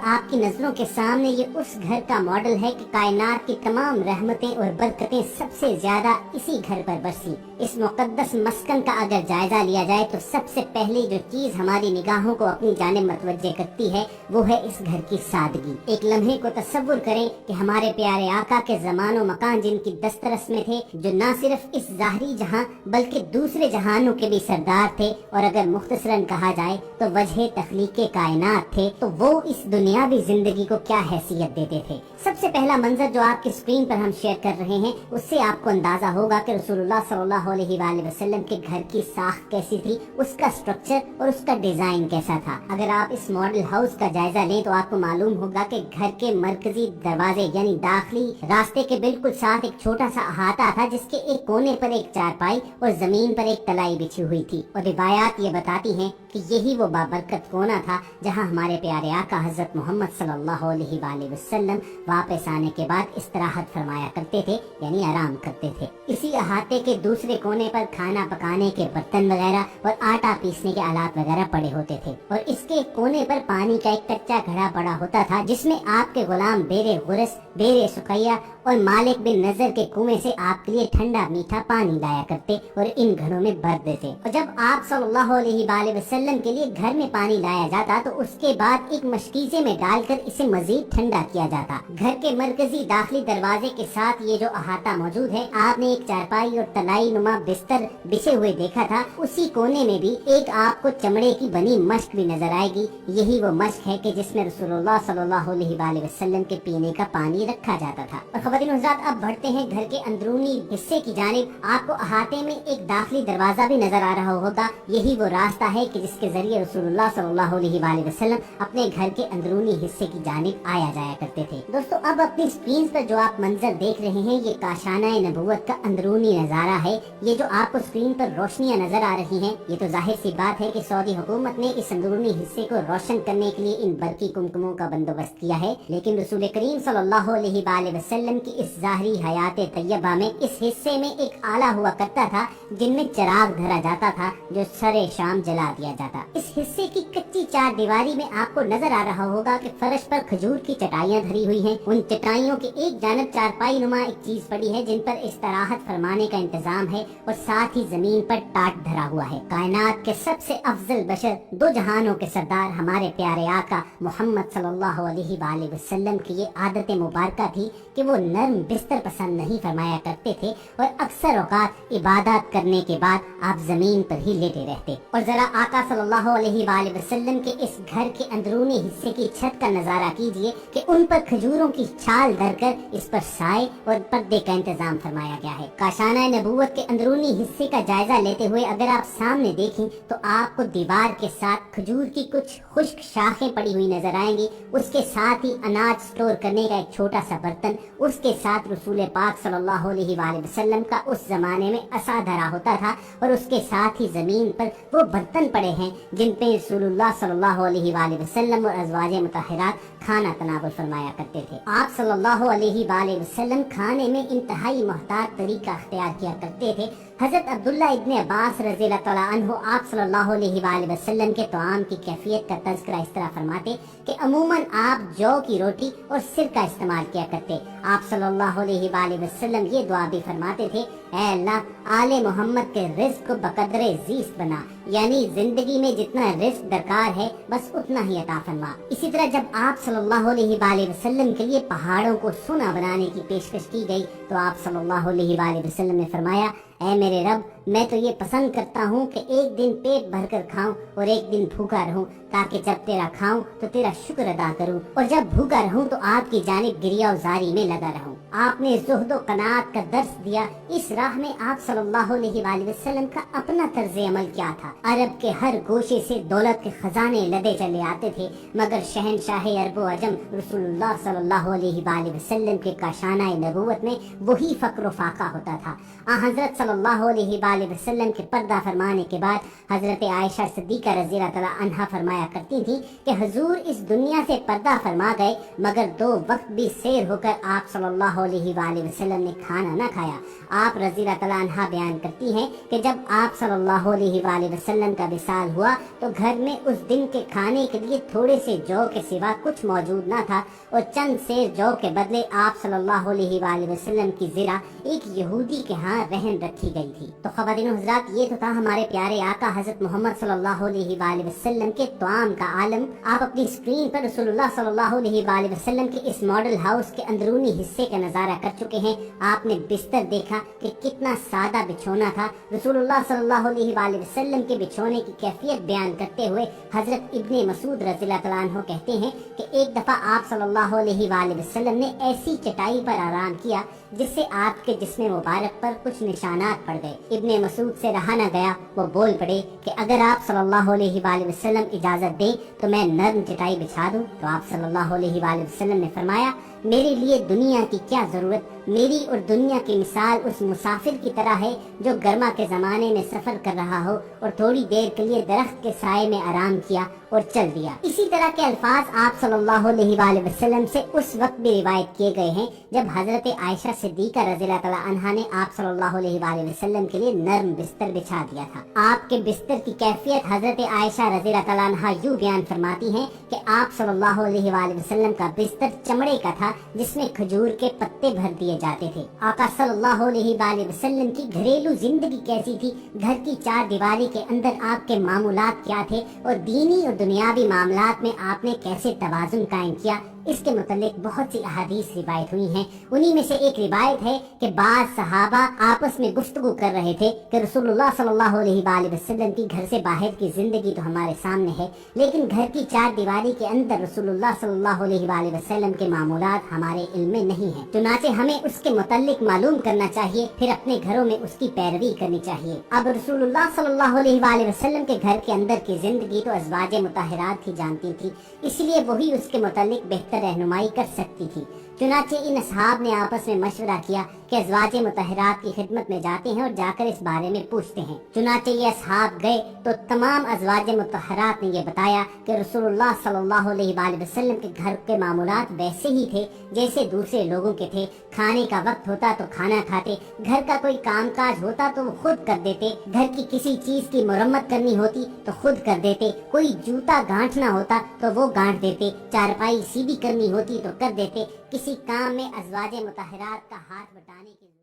आपकी नजरों के सामने ये उस घर का मॉडल है कि कायनात की तमाम रहमतें और बरकतें सबसे ज्यादा इसी घर पर बरसी। इस मुकद्दस मस्कन का अगर जायजा लिया जाए तो सबसे पहली जो चीज हमारी निगाहों को अपनी जानिब मतवज्जे करती है वो है इस घर की सादगी। एक लम्हे को तसव्वुर करें कि हमारे प्यारे आका के ज़मानो मकान जिनकी दस्तरस में थे, जो न सिर्फ इस ज़ाहरी जहां बल्कि दूसरे जहानों के भी सरदार थे, और अगर मुख्तसरन कहा जाए तो वजह तख्लीक़े कायनात थे, तो वो इस दुनियावी जिंदगी को क्या हैसियत देते थे। सबसे पहला मंजर जो आपकी स्क्रीन पर हम शेयर कर रहे हैं उससे आपको अंदाजा होगा कि रसूलुल्लाह सल्लल्लाहु अलैहि वसल्लम के घर की साख कैसी थी, उसका स्ट्रक्चर और उसका डिजाइन कैसा था। अगर आप इस मॉडल हाउस का जायजा लें तो आपको मालूम होगा कि घर के मरकजी दरवाजे यानी दाखिली रास्ते के बिल्कुल साथ एक छोटा सा अहाता था, जिसके एक कोने पर एक चारपाई और जमीन पर एक तलाई बिछी हुई थी। और रिवायात ये बताती हैं कि यही वो बाबरकत कोना था जहां हमारे प्यारे आका हजरत मोहम्मद सल्लल्लाहु अलैहि वसल्लम वापस आने के बाद इस्तराहत फरमाया करते थे, यानी आराम करते थे। इसी अहाते के दूसरे कोने पर खाना पकाने के बर्तन वगैरह और आटा पीसने के आलात वगैरह पड़े होते थे, और इसके कोने पर पानी का एक कच्चा घड़ा पड़ा होता था, जिसमें आपके गुलाम बेरे गुरस, बेरे सुकैया और मालिक बिन नजर के कुएं से आपके लिए ठंडा मीठा पानी लाया करते और इन घड़ों में भर देते। और जब आप सल्लल्लाहु अलैहि वसल्लम के लिए घर में पानी लाया जाता तो उसके बाद एक मशकीजे में डालकर इसे मजीद ठंडा किया जाता। घर के मरकजी दाखिली दरवाजे के साथ ये जो अहाता मौजूद है, आपने एक चारपाई और तलाई नुमा बिस्तर बिछे हुए देखा था, उसी कोने में भी एक आपको चमड़े की बनी मश्क भी नजर आएगी। यही वो मश्क है कि जिसमें रसूलुल्लाह सल्लल्लाहु अलैहि वसल्लम के पीने का पानी रखा जाता था। और ख़वातीन हज़रात, अब बढ़ते हैं घर के अंदरूनी हिस्से की जानिब। आपको अहाते में एक दाखिली दरवाजा भी नजर आ रहा होगा। यही वो रास्ता है कि जिसके जरिए रसूलुल्लाह सल्लल्लाहु अलैहि वसल्लम अपने घर के अंदरूनी हिस्से की जानिब आया जाया करते थे। दोस्तों, अब अपनी स्क्रीन पर जो आप मंजर देख रहे हैं ये काशाना नबूवत का अंदरूनी नजारा है। ये जो आपको स्क्रीन पर रोशनियां नजर आ रही हैं, ये तो जाहिर सी बात है कि सऊदी हुकूमत ने इस अंदरूनी हिस्से को रोशन करने के लिए इन बरकी कुमकुमों का बंदोबस्त किया है। लेकिन रसूल करीम सल्लल्लाहु अलैहि वसल्लम की इस ज़ाहिरी हयात तैयबा में इस हिस्से में एक आला हुआ करता था जिनमें चिराग धरा जाता था, जो सरे शाम जला दिया जाता। इस हिस्से की कच्ची चार दीवारी में आपको नजर आ रहा होगा कि फर्श पर खजूर की चटाइयां धरी हुई हैं। उन चटाइयों के एक जानब चारपाई नुमा एक चीज पड़ी है जिन पर इस्तराहत फरमाने का इंतजाम है, और साथ ही जमीन पर टाट धरा हुआ है। कायनात के सबसे अफजल बशर, दो जहानों के सरदार हमारे प्यारे आका मोहम्मद सल्लल्लाहु अलैहि वसल्लम की ये आदत मुबारका थी कि वो नर्म बिस्तर पसंद नहीं फरमाया करते थे, और अक्सर औकात इबादत करने के बाद आप जमीन पर ही लेटे रहते। और जरा आका सल्लल्लाहु अलैहि वसल्लम के इस घर के अंदरूनी हिस्से की छत का नजारा कीजिए कि उन पर खजूरों की छाल धरकर इस पर साए और पर्दे का इंतजाम फरमाया गया है। काशाना नबूवत के अंदरूनी हिस्से का जायजा लेते हुए अगर आप सामने देखें तो आपको दीवार के साथ खजूर की कुछ खुश्क शाखें पड़ी हुई नजर आएंगी। उसके साथ ही अनाज स्टोर करने का एक छोटा सा बर्तन, उसके साथ रसूल पाक सल्लल्लाहु अलैहि वसल्लम का उस जमाने में असा धरा होता था, और उसके साथ ही जमीन पर वो बर्तन पड़े हैं जिन पे रसूलुल्लाह सल्लल्लाहु अलैहि वसल्लम और अज़वाजे मुतहहरात खाना तनावुल फरमाया करते थे। आप सल्लल्लाहु अलैहि वसल्लम खाने में इंतहाई मोहतात तरीका अख्तियार किया करते थे। हजरत अब्दुल्ला इब्ने अब्बास रज़ियल्लाहु तआला अन्हु आप सल्लल्लाहु अलैहि वसल्लम के तआम की कैफियत का तज़किरा इस तरह फरमाते कि अमूमन आप जौ की रोटी और सिरका इस्तेमाल किया करते। आप सल्लल्लाहु अलैहि वसल्लम ये दुआ भी फरमाते थे, ऐ अल्लाह आले मोहम्मद के रिज़्क़ को बकदरे ज़ीस्त बना, यानी जिंदगी में जितना रिज़्क़ दरकार है बस उतना ही अता फरमा। इसी तरह जब आप सल्लल्लाहु अलैहि वसल्लम के लिए पहाड़ों को सोना बनाने की पेशकश की गई तो आप सल्लल्लाहु अलैहि वसल्लम ने फरमाया, ऐ मेरे रब, मैं तो ये पसंद करता हूँ कि एक दिन पेट भरकर खाऊं और एक दिन भूखा रहूं, ताकि जब तेरा खाऊं तो तेरा शुक्र अदा करूं, और जब भूखा रहूं तो आपकी जानिब गिरिया उजारी में लगा रहूं। आपने ज़ुहद व कनात का दर्स दिया। इस राह में आप सल्लल्लाहु अलैहि वसल्लम का अपना तर्ज अमल क्या था। अरब के हर गोशे से दौलत के खजाने लदे चले आते थे, मगर शहनशाह अरब व अजम रसूलुल्लाह सल्लल्लाहु अलैहि वसल्लम के काशाना नबूवत में वही फक्र फाका होता था। हजरत सल्लल्लाहु अलैहि वसल्लम के पर्दा फरमाने के बाद हजरत आयशा सिद्दीका रज़ी अल्लाह तआला अन्हा फरमाया करती थी कि हुजूर इस दुनिया से पर्दा फरमा गए मगर 2 वक्त भी सैर होकर आप सल्लल्लाहु अलैहि वसल्लम ने खाना न खाया। आप रज़ी अल्लाह तआला अन्हा बयान करती हैं कि जब आप सल्लल्लाहु अलैहि वसल्लम का विसाल हुआ तो घर में उस दिन के खाने के लिए थोड़े से जौ के सिवा कुछ मौजूद न था और चंद सेर जौ के बदले आप सल्लल्लाहु अलैहि वसल्लम की ज़िरा एक यहूदी के यहाँ रहन रखी गई थी। तो ख़वातीन हज़रात, ये तो था हमारे प्यारे आका हज़रत मोहम्मद सल्लल्लाहु अलैहि वसल्लम के तआम का आलम। आप अपनी स्क्रीन पर रसूलुल्लाह सल्लल्लाहु अलैहि वसल्लम के इस मॉडल हाउस के अंदरूनी हिस्से का नज़ारा कर चुके हैं। आपने बिस्तर देखा कि कितना सादा बिछोना था। रसूलुल्लाह सल्लल्लाहु अलैहि वसल्लम के बिछोने की कैफियत बयान करते हुए हजरत इब्ने मसूद रज़ियल्लाहु तआला अन्हु कहते हैं कि एक दफा आप सल्लल्लाहु अलैहि वसल्लम ने ऐसी चटाई पर आराम किया जिससे आपके जिस्म मुबारक पर कुछ निशानात पड़ गए। इब्ने मसूद से रहा न गया, वो बोल पड़े कि अगर आप सल्लल्लाहु अलैहि वसल्लम इजाजत दें तो मैं नर्म चटाई बिछा दूं। तो आप सल्लल्लाहु अलैहि वसल्लम ने फरमाया, मेरे लिए दुनिया की क्या जरूरत, मेरी और दुनिया की मिसाल उस मुसाफिर की तरह है जो गर्मा के जमाने में सफर कर रहा हो और थोड़ी देर के लिए दरख्त के साए में आराम किया और चल दिया। इसी तरह के अल्फाज आप सल्लल्लाहु अलैहि वसल्लम से उस वक्त भी रिवायत किए गए हैं जब हजरत आयशा सिद्दीका रज़ियल्लाहु तआला अन्हा ने आप सल्लल्लाहु अलैहि वसल्लम के लिए नर्म बिस्तर बिछा दिया था। आपके बिस्तर की कैफियत हजरत आयशा रज़ियल्लाहु तआला अन्हा यूं बयान फरमाती हैं कि आप सल्लल्लाहु अलैहि वसल्लम का बिस्तर चमड़े का था जिसमें खजूर के पत्ते भर दिए जाते थे। आका सल्लल्लाहु अलैहि वसल्लम की घरेलू जिंदगी कैसी थी, घर की 4 दीवारी के अंदर आपके मामूलात क्या थे और दीनी और दुनियावी मामलात में आपने कैसे तवाज़ुन कायम किया, इसके मुतालिक बहुत सी अहादीस रिवायत हुई हैं। उन्हीं में से एक रिवायत है कि बाज़ सहाबा आपस में गुफ्तगू कर रहे थे कि रसूलुल्लाह सल्लल्लाहु अलैहि वसल्लम की घर से बाहर की जिंदगी तो हमारे सामने है, लेकिन घर की 4 दीवारी के अंदर रसूलुल्लाह सल्लल्लाहु अलैहि वसल्लम के मामूलात हमारे इल्म में नहीं है। चुनाचे हमें उसके मुतालिक मालूम करना चाहिए, फिर अपने घरों में उसकी पैरवी करनी चाहिए। अब रसूलुल्लाह सल्लल्लाहु अलैहि वसल्लम के घर के अंदर की जिंदगी तो अज़वाजे मुताहिरात ही जानती थी, इसलिए वही उसके मुतालिक बेहतर रहनुमाई कर सकती थी। चुनाचे इन असहाब ने आपस में मशवरा किया कि अज़वाजे मुताहिरात की खिदमत में जाते हैं और जाकर इस बारे में पूछते हैं। चुनाचे ये असहाब गए तो तमाम अज़वाजे मुताहिरात ने ये बताया कि रसूलुल्लाह सल्लल्लाहु अलैहि वसल्लम के घर के मामूलात वैसे ही थे जैसे दूसरे लोगों के थे। खाने का वक्त होता तो खाना खाते, घर का कोई काम काज होता तो वो खुद कर देते, घर की किसी चीज की मुरम्मत करनी होती तो खुद कर देते, कोई जूता गांठना होता तो वो गांठ देते, चारपाई सीधी करनी होती तो कर देते। किसी काम में अज़वाजे मुताहिरात का हाथ बटाने की